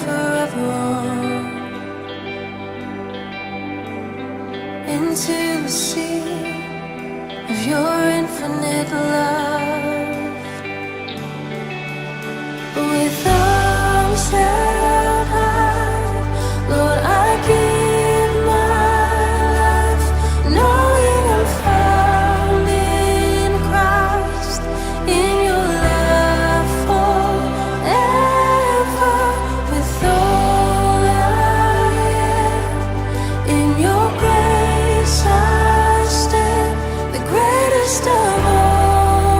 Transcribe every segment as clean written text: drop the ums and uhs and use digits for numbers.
forever on into the sea of your infinite love. With arms held high, Lord, I give my life, knowing I'm found in Christ, in your love forever. With all I am, in your grace I stand, the greatest of all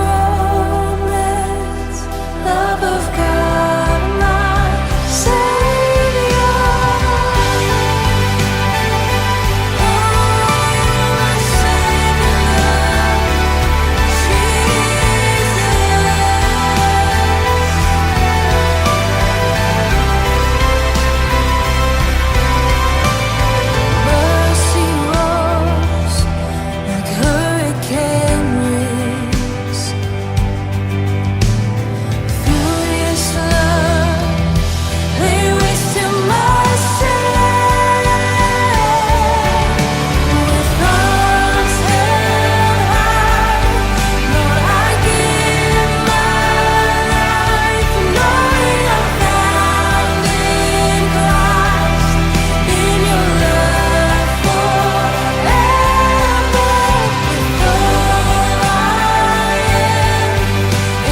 romance, love of God, my Savior. Oh, my Savior, mercy rolls like hurricane winds, furious love lay waste to my shame. With arms held high, Lord, I give my life, knowing I'm found in Christ, in your love forever. With all I am,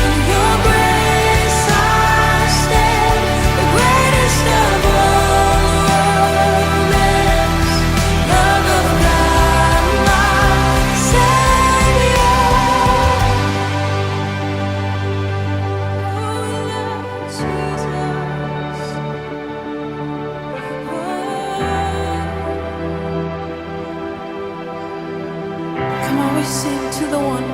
in your grace I stand, the greatest of all romance, love of God, my Savior. Oh, Jesus. Come on, we sing to the one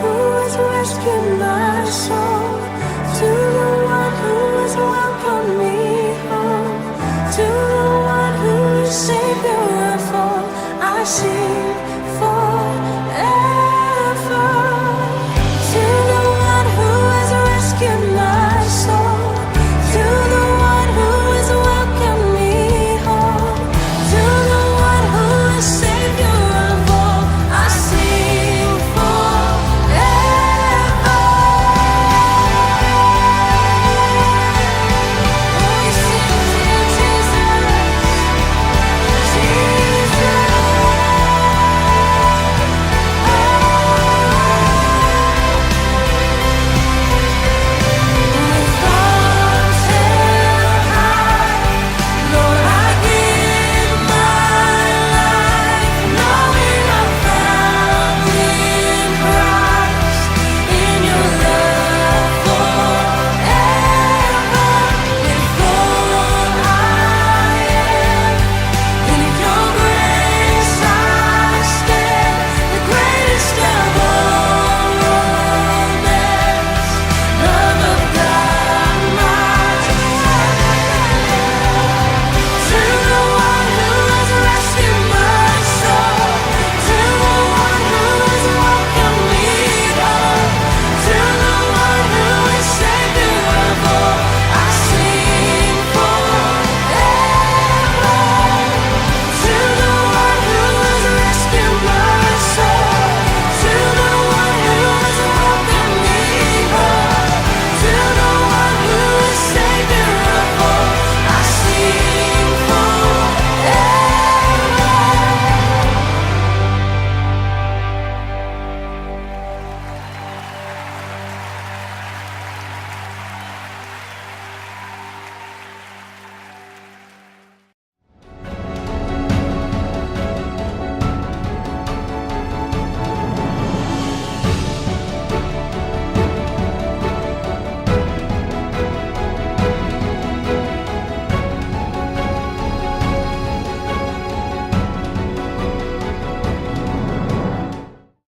who has rescued my soul.